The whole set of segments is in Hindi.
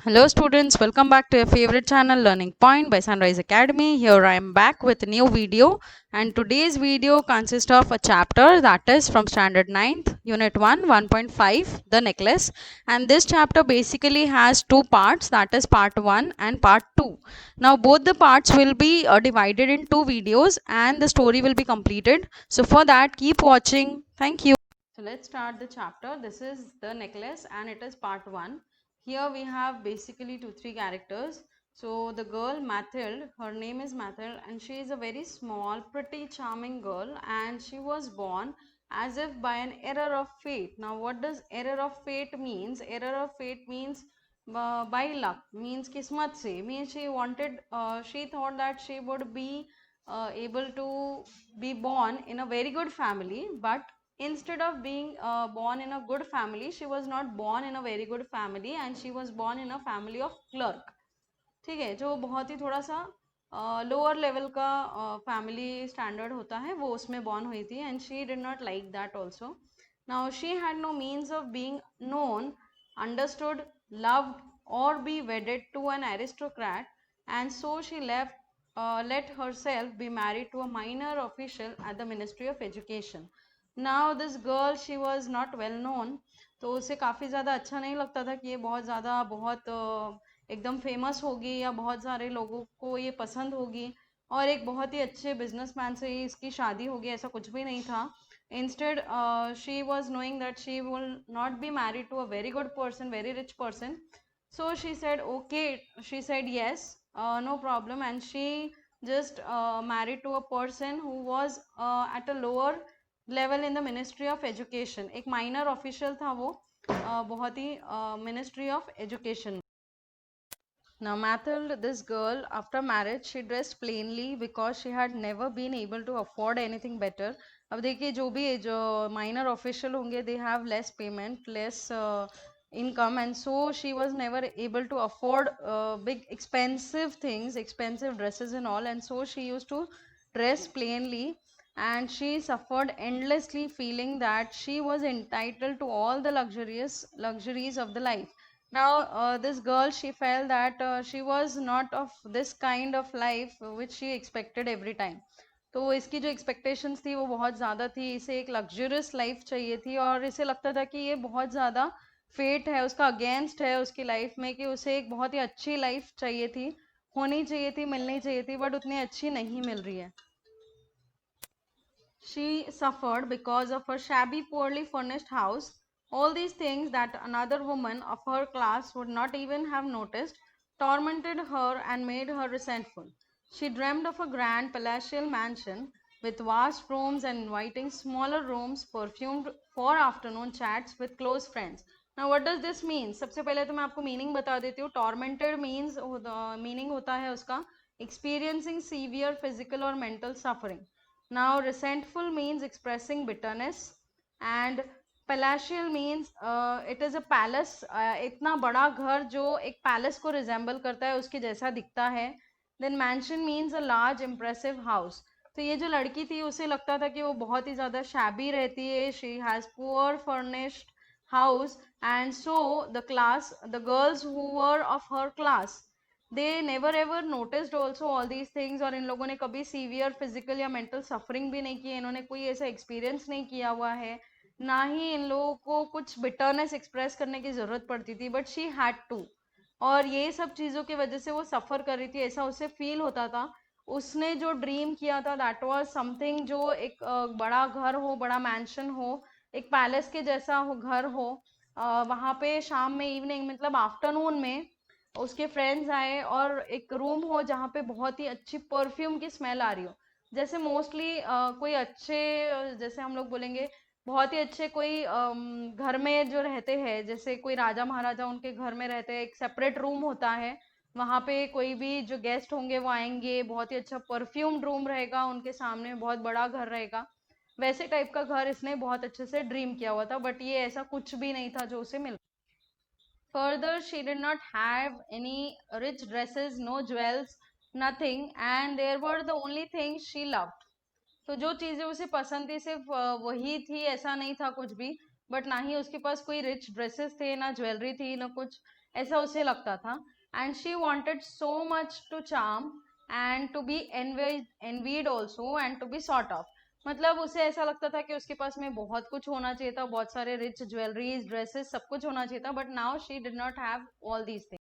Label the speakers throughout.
Speaker 1: Hello students, welcome back to your favorite channel Learning Point by Sunrise Academy. Here I am back with a new video, and today's video consists of a chapter that is from standard 9th unit 1 1.5 the necklace, and this chapter basically has two parts, that is part 1 and part 2. Now both the parts will be divided in two videos and the story will be completed. So for that keep watching. Thank you. So let's start the chapter. This is the necklace and it is part 1. Here we have basically 2-3 characters. So the girl Mathilde, her name is Mathilde, and she is a very small, pretty, charming girl, and she was born as if by an error of fate. Now what does error of fate means? Error of fate means by luck, means kismat se, means she thought that she would be able to be born in a very good family, but instead of being born in a good family, she was not born in a very good family and she was born in a family of clerk. ठीक है, जो बहुत ही थोड़ा सा लोअर लेवल का फैमिली स्टैंडर्ड होता है वो उसमें बॉर्न हुई थी, and she did not like that also. Now she had no means of being known, understood, loved or be wedded to an aristocrat, and so she let herself be married to a minor official at the Ministry of Education. Now this girl, she was not well known, तो उसे काफ़ी ज़्यादा अच्छा नहीं लगता था कि ये बहुत एकदम फेमस होगी या बहुत सारे लोगों को ये पसंद होगी और एक बहुत ही अच्छे बिजनेसमैन से ही इसकी शादी होगी, ऐसा कुछ भी नहीं था. Instead she was knowing that she will not be married to a very good person, very rich person. So she said okay, she said yes, no problem, and she just married to a person who was at a lower level in the Ministry of Education. एक minor official था वो, बहुत ही Ministry of Education. Now Mathilde, this girl, after marriage, she dressed plainly because she had never been able to afford anything better. अब देखिए जो minor official होंगे, they have less payment, less income, and so she was never able to afford big expensive things, expensive dresses and all, and so she used to dress plainly, and she suffered endlessly, feeling that she was entitled to all the luxuries of the life. Now this girl, she felt that she was not of this kind of life which she expected every time. तो इसकी जो एक्सपेक्टेशंस थी वो बहुत ज़्यादा थी, इसे एक लग्जरियस लाइफ चाहिए थी और इसे लगता था कि ये बहुत ज़्यादा फेट है उसका, अगेंस्ट है उसकी लाइफ में, कि उसे एक बहुत ही अच्छी लाइफ चाहिए थी, होनी चाहिए थी, मिलनी चाहिए थी, बट उतनी अच्छी नहीं मिल रही है. She suffered because of her shabby, poorly furnished house. All these things that another woman of her class would not even have noticed tormented her and made her resentful. She dreamed of a grand palatial mansion with vast rooms and inviting smaller rooms perfumed for afternoon chats with close friends. Now what does this mean? सबसे पहले तो मैं आपको मीनिंग बता देती हूँ. Tormented means मीनिंग होता है उसका experiencing severe physical or mental suffering. Now resentful means expressing bitterness, and palatial means it is a palace, इतना बड़ा घर जो एक palace को resemble करता है, उसके जैसा दिखता है. Then mansion means a large impressive house. तो ये जो लड़की थी उसे लगता था कि वो बहुत ही ज़्यादा shabby रहती है, she has poor furnished house, and so the girls who were of her class, they never ever noticed also all these things, और इन लोगों ने कभी सीवियर फिजिकल या मेंटल सफरिंग भी नहीं की, इन्होंने कोई ऐसा एक्सपीरियंस नहीं किया हुआ है, ना ही इन लोगों को कुछ बिटरनेस एक्सप्रेस करने की ज़रूरत पड़ती थी, बट शी हैड टू. और ये सब चीज़ों की वजह से वो सफ़र कर रही थी, ऐसा उसे फील होता था. उसने जो ड्रीम किया था दैट वाज समथिंग, जो एक बड़ा घर हो, बड़ा मैंशन हो, एक पैलेस के जैसा हो, घर हो, वहाँ पे शाम में, इवनिंग मतलब आफ्टरनून में उसके फ्रेंड्स आए और एक रूम हो जहाँ पे बहुत ही अच्छी परफ्यूम की स्मेल आ रही हो. जैसे मोस्टली कोई अच्छे जैसे हम लोग बोलेंगे बहुत ही अच्छे कोई घर में जो रहते हैं, जैसे कोई राजा महाराजा उनके घर में रहते हैं, एक सेपरेट रूम होता है, वहाँ पे कोई भी जो गेस्ट होंगे वो आएंगे, बहुत ही अच्छा परफ्यूम्ड रूम रहेगा उनके सामने, बहुत बड़ा घर रहेगा, वैसे टाइप का घर इसने बहुत अच्छे से ड्रीम किया हुआ था, बट ये ऐसा कुछ भी नहीं था जो उसे मिल. Further, she did not have any rich dresses, no jewels, nothing, and there were the only things she loved. तो जो चीज़ें उसे पसंद थी सिर्फ वही थी, ऐसा नहीं था कुछ भी, बट ना ही उसके पास कोई रिच ड्रेसेस थे, ना ज्वेलरी थी, ना कुछ. ऐसा उसे लगता था. And she wanted so much to charm and to be envied also and to be sought of. मतलब उसे ऐसा लगता था कि उसके पास में बहुत कुछ होना चाहिए था, बहुत सारे रिच ज्वेलरीज, ड्रेसेस, सब कुछ होना चाहिए था, but now she did not have all these things.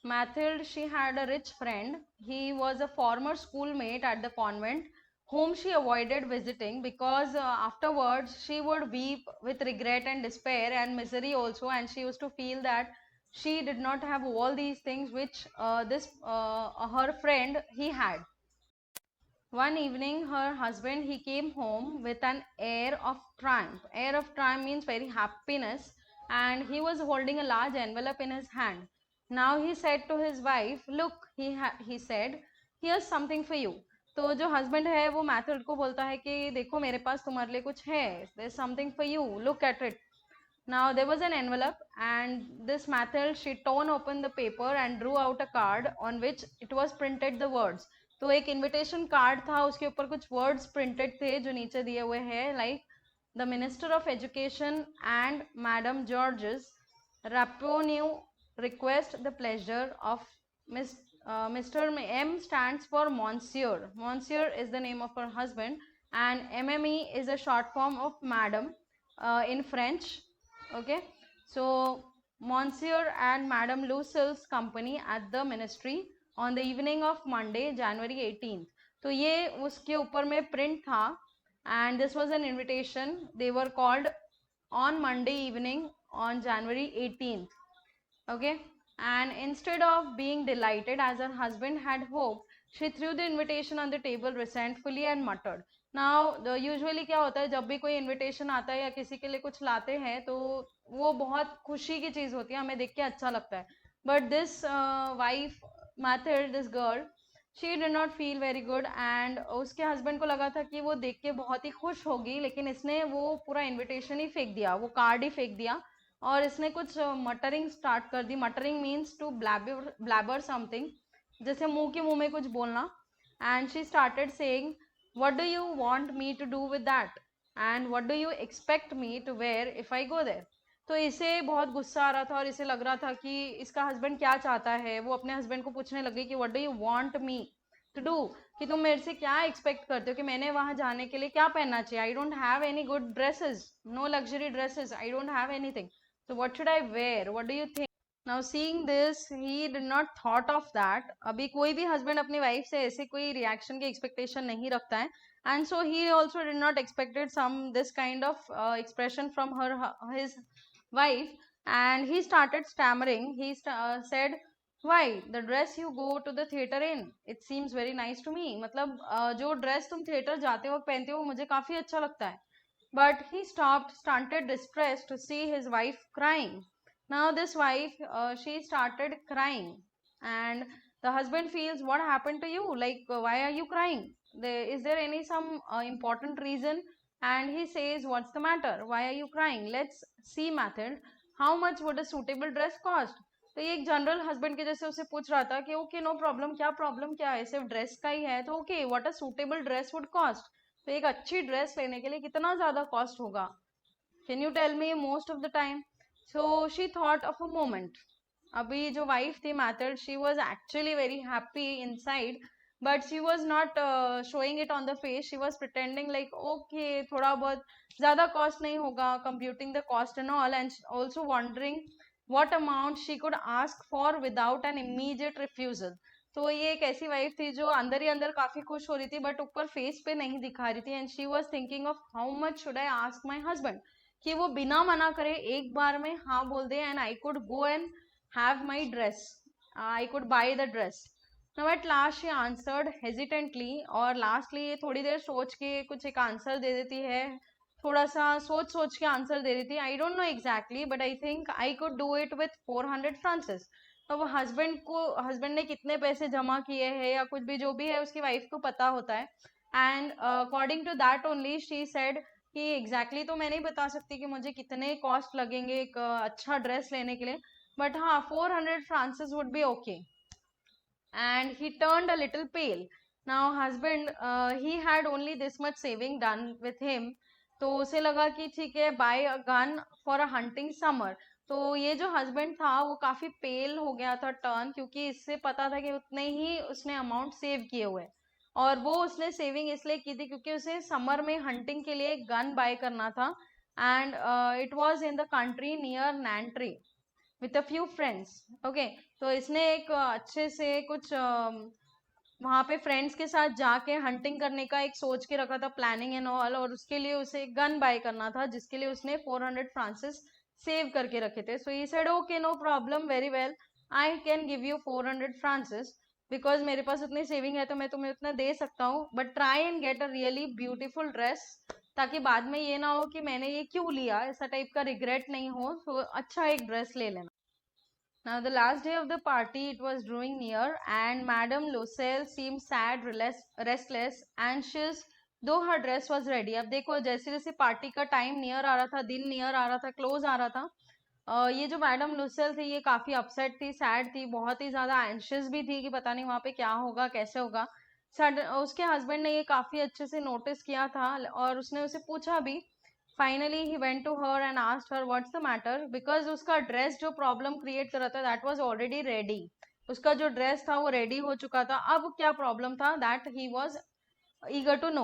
Speaker 1: Mathilde, she had a rich friend. He was a former schoolmate at the convent, whom she avoided visiting because afterwards she would weep with regret and despair and misery also, and she used to feel that she did not have all these things which her friend he had. One evening, her husband he came home with an air of triumph. Air of triumph means very happiness, and he was holding a large envelope in his hand. Now he said to his wife, "Look," he said, "here's something for you." तो जो husband है वो मैथड को बोलता है कि देखो मेरे पास तुम्हारे लिए कुछ है. There's something for you. Look at it. Now there was an envelope, and this Mathilde she torn open the paper and drew out a card on which it was printed the words. तो एक इनविटेशन कार्ड था, उसके ऊपर कुछ वर्ड्स प्रिंटेड थे जो नीचे दिए हुए हैं, like the minister of education and madam George's Raponneau request the pleasure of Mr. M stands for Monsieur. Monsieur is the name of her husband, and MME is a short form of Madam in French. Okay, so Monsieur and Madame Lucille's company at the ministry on the evening of Monday, January 18th. तो ये उसके ऊपर में प्रिंट था, and this was an invitation. They were called on Monday evening on January 18th. Okay, and instead of being delighted as her husband had hoped, she threw the invitation on the table resentfully and muttered. Now usually क्या होता है, जब भी कोई इनविटेशन आता है या किसी के लिए कुछ लाते हैं तो वो बहुत खुशी की चीज़ होती है, हमें देख के अच्छा लगता है. But this wife method, this girl, she did not feel very good, and उसके हस्बैंड को लगा था कि वो देख के बहुत ही खुश होगी, लेकिन इसने वो पूरा इन्विटेशन ही फेंक दिया, वो कार्ड ही फेंक दिया, और इसने कुछ मटरिंग स्टार्ट कर दी. Muttering means to blabber something, जैसे मुंह के मुंह में कुछ बोलना. And she started saying, what do you want me to do with that, and what do you expect me to wear if I go there. तो इसे बहुत गुस्सा आ रहा था और इसे लग रहा था कि इसका हस्बैंड क्या चाहता है. वो अपने हस्बैंड को पूछने लगी कि what do you want me to do, कि तुम मेरे से क्या एक्सपेक्ट करते हो कि मैंने वहां जाने के लिए क्या पहनना चाहिए. I don't have any good dresses, no luxury dresses, I don't have anything, so what should I wear, what do you think. Now seeing this, he did not thought of that. अभी कोई भी husband अपनी wife से ऐसे कोई reaction की expectation नहीं रखता है, and so he also did not expected this kind of expression from his wife, and he started stammering. He said, "Why the dress you go to the theater in? It seems very nice to me." मतलब जो dress तुम theater जाते वक्त पहनते हो मुझे काफी अच्छा लगता है. But he stopped, stunted, distressed to see his wife crying. Now this wife, she started crying, and the husband feels, what happened to you, like why are you crying, is there any some important reason. And he says, what's the matter, why are you crying, let's see Mathilde, how much would a suitable dress cost. तो ये एक जनरल हस्बैंड के जैसे उसे पूछ रहा था कि ओके नो प्रॉब्लम, क्या है, सिर्फ ड्रेस का ही है तो okay, what a suitable dress would cost. तो एक अच्छी ड्रेस लेने के लिए कितना ज्यादा कॉस्ट होगा, can you tell me most of the time. So she thought of a moment. अभी जो wife थी Mathilde, she was actually very happy inside, but she was not showing it on the face. She was pretending like okay, थोड़ा बहुत ज़्यादा cost नहीं होगा, computing the cost and all, and also wondering what amount she could ask for without an immediate refusal. तो ये एक ऐसी वाइफ थी जो अंदर ही अंदर काफी खुश हो रही थी, बट ऊपर फेस पे नहीं दिखा रही थी. And she was thinking of how much should I ask my husband, कि वो बिना मना करे एक बार में हाँ बोल दे, and I could go and have my dress, I could buy the dress. Now at last she answered hesitantly, और लास्टली ये थोड़ी देर सोच के कुछ एक आंसर दे देती है, थोड़ा सा सोच सोच के आंसर दे रही थी. I don't know exactly, but I think I could do it with 400 Francis. तो वो हस्बैंड ने कितने पैसे जमा किए हैं या कुछ भी जो भी है उसकी वाइफ को पता होता है. And according to that only she said कि एग्जैक्टली तो मैं नहीं बता सकती कि मुझे कितने कॉस्ट लगेंगे एक अच्छा ड्रेस लेने के लिए, बट हाँ 400 francs would be okay. And he turned a little pale. Now husband he had only this much saving done with him, तो उसे लगा कि ठीक है, buy a gun for a hunting summer. तो ये जो हस्बैंड था वो काफी पेल हो गया था टर्न, क्योंकि इससे पता था कि उतने ही उसने अमाउंट सेव किए हुए, और वो उसने सेविंग इसलिए की थी क्योंकि उसे समर में हंटिंग के लिए एक गन बाय करना था, and it was in the country near Nantry with a few friends. Okay, तो इसने एक अच्छे से कुछ वहां पे फ्रेंड्स के साथ जाके हंटिंग करने का एक सोच के रखा था, प्लानिंग एंड ऑल, और उसके लिए उसे एक गन बाय करना था जिसके लिए उसने 400 फ्रांसिस सेव करके रखे थे। So he said okay no problem, very well, I can give you 400 francs, because मेरे पास उतनी सेविंग है तो मैं तुम्हें उतना दे सकता हूँ, but try and get a really beautiful dress, ताकि बाद में ये ना हो कि मैंने ये क्यों लिया, ऐसा टाइप का रिग्रेट नहीं हो। तो अच्छा एक ड्रेस ले लेना। Now, the last day of the party, it was drawing near, and Madame Lucille seemed sad, restless, anxious, though her dress was ready. अब देखो जैसे जैसे पार्टी का टाइम नियर आ रहा था, दिन नियर आ रहा था, क्लोज आ रहा था, ये जो मैडम लुसेल थी ये काफी अपसेट थी, सैड थी, बहुत ही ज्यादा एंशियस भी थी कि पता नहीं वहां पे क्या होगा, कैसे होगा। उसके हस्बैंड ने ये काफी अच्छे से नोटिस किया था, और उसने उसे पूछा भी। Finally he went to her and asked her what's the matter, because उसका ड्रेस जो प्रॉब्लम क्रिएट कर रहा था दैट वाज ऑलरेडी रेडी। उसका जो ड्रेस था वो रेडी हो चुका था, अब क्या प्रॉब्लम था, that he was eager to know.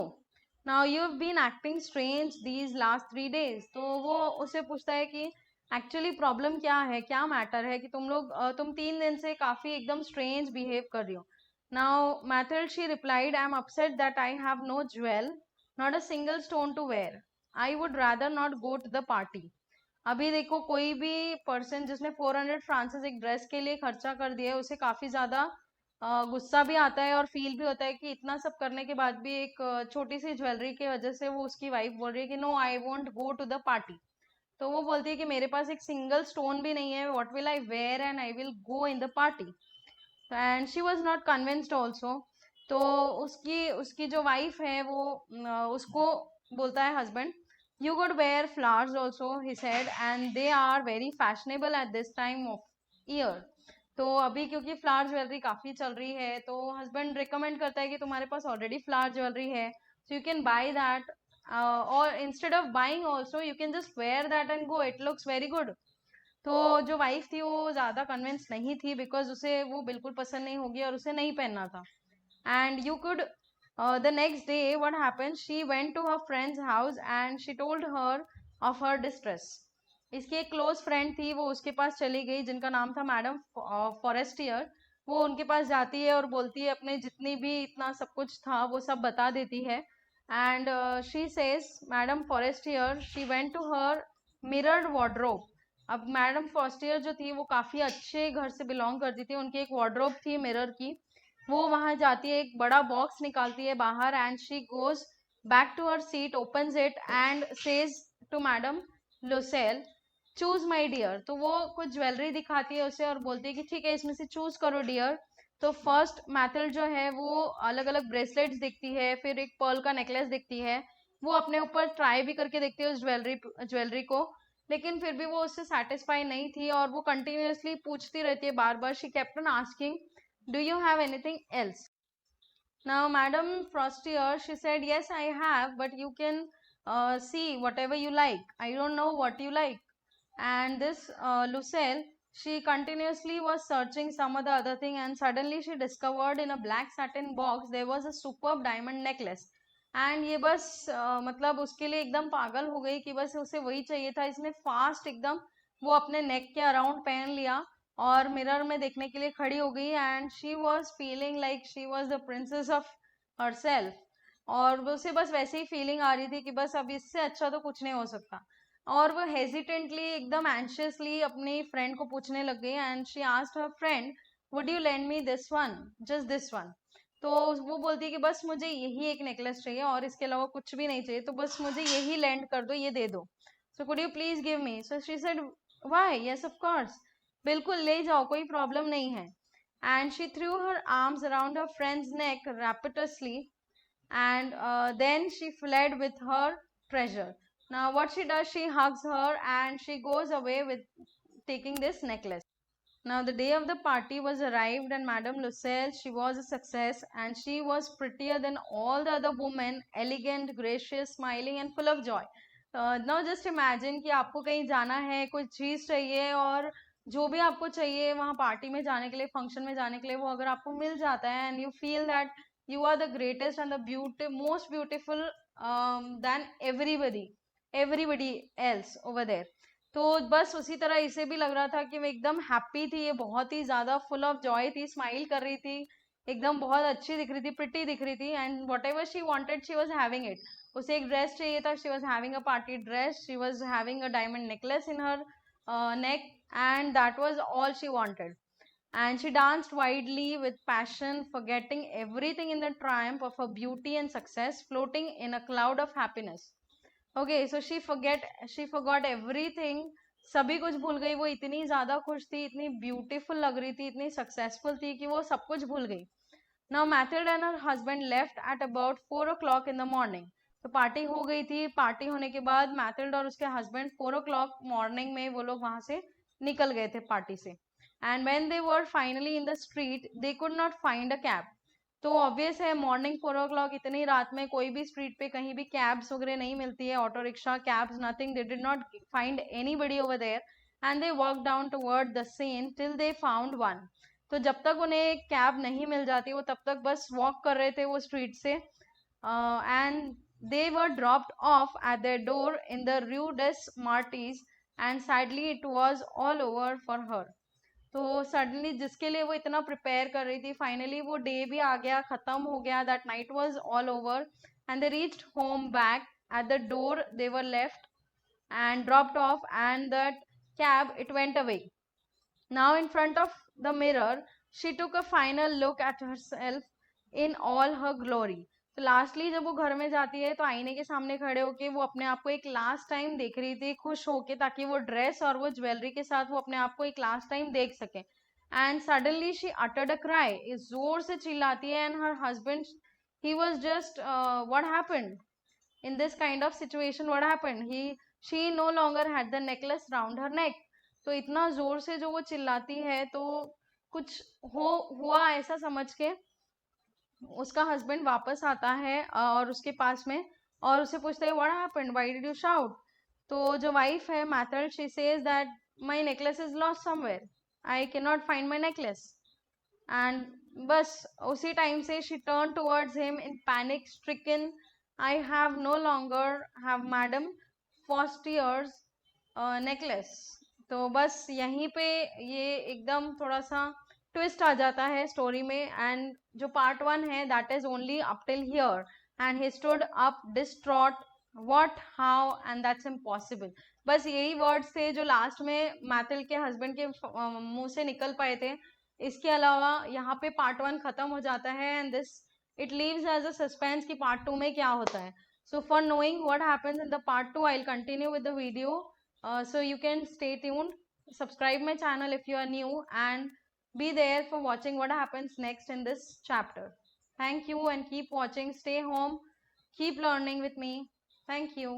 Speaker 1: Now you have been acting strange these last 3 days। तो वो उसे पूछता है कि एक्चुअली प्रॉब्लम क्या है, क्या मैटर है कि तुम 3 दिन से काफी एकदम स्ट्रेंज बिहेव कर रही हो। Now Mathilde she replied, I am upset that I have no jewel, not a single stone to wear, I would rather not go to the party. अभी देखो कोई भी पर्सन जिसने 400 फ्रांसिस एक ड्रेस के लिए खर्चा कर दिया है, उसे काफी ज्यादा गुस्सा भी आता है और फील भी होता है कि इतना सब करने के बाद भी एक छोटी सी ज्वेलरी की वजह से वो उसकी वाइफ बोल रही है कि no I won't go to the party. तो वो बोलती है कि मेरे पास एक सिंगल स्टोन भी नहीं है, what will I wear and I will go in the party, and she was not convinced also. तो उसकी उसकी जो वाइफ है वो उसको बोलता है husband, you could wear flowers also he said, and they are very fashionable at this time of year. तो अभी क्योंकि फ्लावर ज्वेलरी काफी चल रही है, तो हस्बैंड रिकमेंड करता है कि तुम्हारे पास ऑलरेडी फ्लावर ज्वेलरी है, so you can buy that, और instead of buying also you can just wear that and go, it looks very good. तो जो वाइफ थी वो ज्यादा कन्विंस नहीं थी, बिकॉज उसे वो बिल्कुल पसंद नहीं होगी और उसे नहीं पहनना था। And you could the next day what happened, she went to her friend's house and she told her of her distress. इसकी एक क्लोज फ्रेंड थी, वो उसके पास चली गई जिनका नाम था मैडम फॉरेस्टियर। वो उनके पास जाती है और बोलती है अपने जितनी भी इतना सब कुछ था वो सब बता देती है। And she says madam Forestier she went to her mirrored wardrobe. अब मैडम फॉरेस्टियर जो थी वो काफी अच्छे घर से बिलोंग करती थी, उनकी एक वार्डरोब थी मिरर की। वो वहां जाती है, एक बड़ा बॉक्स निकालती है बाहर, and she goes back to her seat, opens it and says to madam Loisel, choose my dear. तो वो कुछ ज्वेलरी दिखाती है उसे और बोलती है कि ठीक है इसमें से चूज करो डियर। तो फर्स्ट मैथल जो है वो अलग अलग ब्रेसलेट्स दिखती है, फिर एक पर्ल का नेकलेस दिखती है। वो अपने ऊपर ट्राई भी करके देखती है उस ज्वेलरी को, लेकिन फिर भी वो उससे सेटिस्फाई नहीं थी और वो कंटिन्यूअसली पूछती रहती है बार बार। She kept on asking, do you have anything else? Now, Madam Frostier, she said, yes, I have, but you can see whatever you like. I don't know what you like. And this Lucille, she continuously was searching some of the other thing, and suddenly she discovered in a black satin box there was a superb diamond necklace. And ये बस मतलब उसके लिए एकदम पागल हो गई कि बस उसे वही चाहिए था। इसने फास्ट एकदम वो अपने नेक के अराउंड पहन लिया और मिरर में देखने के लिए खड़ी हो गई, and she was feeling like she was the princess of herself. और वो उसे बस वैसे ही फीलिंग आ रही थी कि बस अब इससे अच्छा तो कुछ नहीं हो सकता। और वो हेजिटेंटली एकदम एंशियसली अपनी फ्रेंड को पूछने लग गई, and she asked her friend, would you lend me this one, just this one. तो वो बोलती है कि बस मुझे यही एक नेकलेस चाहिए और इसके अलावा कुछ भी नहीं चाहिए, तो बस मुझे यही लैंड कर दो, ये दे दो। So could you please give me? So she said, why, yes of course, बिल्कुल ले जाओ, कोई प्रॉब्लम नहीं है। And she threw her arms around her friend's neck rapidly, and then she fled with her treasure. Now what she does, she hugs her and she goes away with taking this necklace. Now the day of the party was arrived, and Madame Lucille, she was a success, and she was prettier than all the other women, elegant, gracious, smiling and full of joy. Now just imagine कि आपको कहीं जाना है, कुछ चीज चाहिए, और जो भी आपको चाहिए वहाँ पार्टी में जाने के लिए, फंक्शन में जाने के लिए, वो अगर आपको मिल जाता है and you feel that you are the greatest and the most beautiful than everybody else over there. तो बस उसी तरह इसे भी लग रहा था कि मैं एकदम हैप्पी थी, ये बहुत ही ज्यादा फुल ऑफ जॉय थी, स्माइल कर रही थी, एकदम बहुत अच्छी दिख रही थी, प्रिटी दिख रही थी, and what ever she wanted she was having it. उसे एक ड्रेस चाहिए था, she was having a party dress, she was having a diamond necklace in her neck, and that was all she wanted. And she danced wildly with passion, forgetting everything in the triumph of her beauty and success, floating in a cloud of happiness. Okay, so she forgot everything. सभी कुछ भूल गई, वो इतनी ज्यादा खुश थी, इतनी ब्यूटीफुल लग रही थी, इतनी सक्सेसफुल थी कि वो सब कुछ भूल गई। Now Mathilde and her husband left at about 4 o'clock in the morning. तो पार्टी हो गई थी, पार्टी होने के बाद मैथिल्ड और उसके हस्बैंड 4 o'clock मॉर्निंग में वो लोग वहां से निकल गए थे पार्टी से। And when they were finally in the street they could not find a cab. तो ऑब्वियस है, मॉर्निंग 4 o'clock इतनी रात में कोई भी स्ट्रीट पे कहीं भी कैब्स वगैरह नहीं मिलती है, auto rickshaw, cabs, nothing. They did not find anybody over there and they walk down toward the Seine till they found one. तो जब तक उन्हें एक कैब नहीं मिल जाती, वो तब तक बस वॉक कर रहे थे वो स्ट्रीट से, and they were dropped off at their door in the rue des Martyrs, and sadly it was all over for her. तो सडनली जिसके लिए वो इतना प्रिपेयर कर रही थी, फाइनली वो डे भी आ गया, खत्म हो गया, that night was all over, and they reached home back at the door they were left and dropped off, and that cab it went away. Now in front of the mirror she took a final look at herself in all her glory. तो लास्टली जब वो घर में जाती है तो आईने के सामने खड़े होके वो अपने आप को एक लास्ट टाइम देख रही थी, खुश होके, ताकि वो ड्रेस और वो ज्वेलरी के साथ वो अपने आप को एक लास्ट टाइम देख सके। And suddenly she uttered a cry, इस जोर से चिल्लाती है, and her husband he was just what happened in this kind of situation, what happened, she no longer had the necklace round her neck. तो इतना जोर से जो वो चिल्लाती है तो कुछ हुआ ऐसा समझ के उसका हस्बैंड वापस आता है और उसके पास में, और उसे पूछता है what happened, why did you shout. तो जो वाइफ है Mathilde, she says that my necklace is lost somewhere, I can not find my necklace. And बस उसी टाइम से she turn towards him in panic stricken, I have no longer have Madam Fostier's necklace. तो बस यहीं पे ये एकदम थोड़ा सा ट्विस्ट आ जाता है स्टोरी में, एंड जो पार्ट 1 है that is only up till here, and he stood up distraught, what, how, and that's impossible. बस यही वर्ड्स थे जो लास्ट में मैथिल के हस्बैंड के मुंह से निकल पाए थे। इसके अलावा यहाँ पे पार्ट 1 खत्म हो जाता है, and this it leaves as a suspense कि part 2 में क्या होता है। So for knowing what happens in the part 2, I'll continue with the video. So you can stay tuned, subscribe my channel if you are new, and be there for watching what happens next in this chapter. Thank you, and keep watching. Stay home, keep learning with me. Thank you.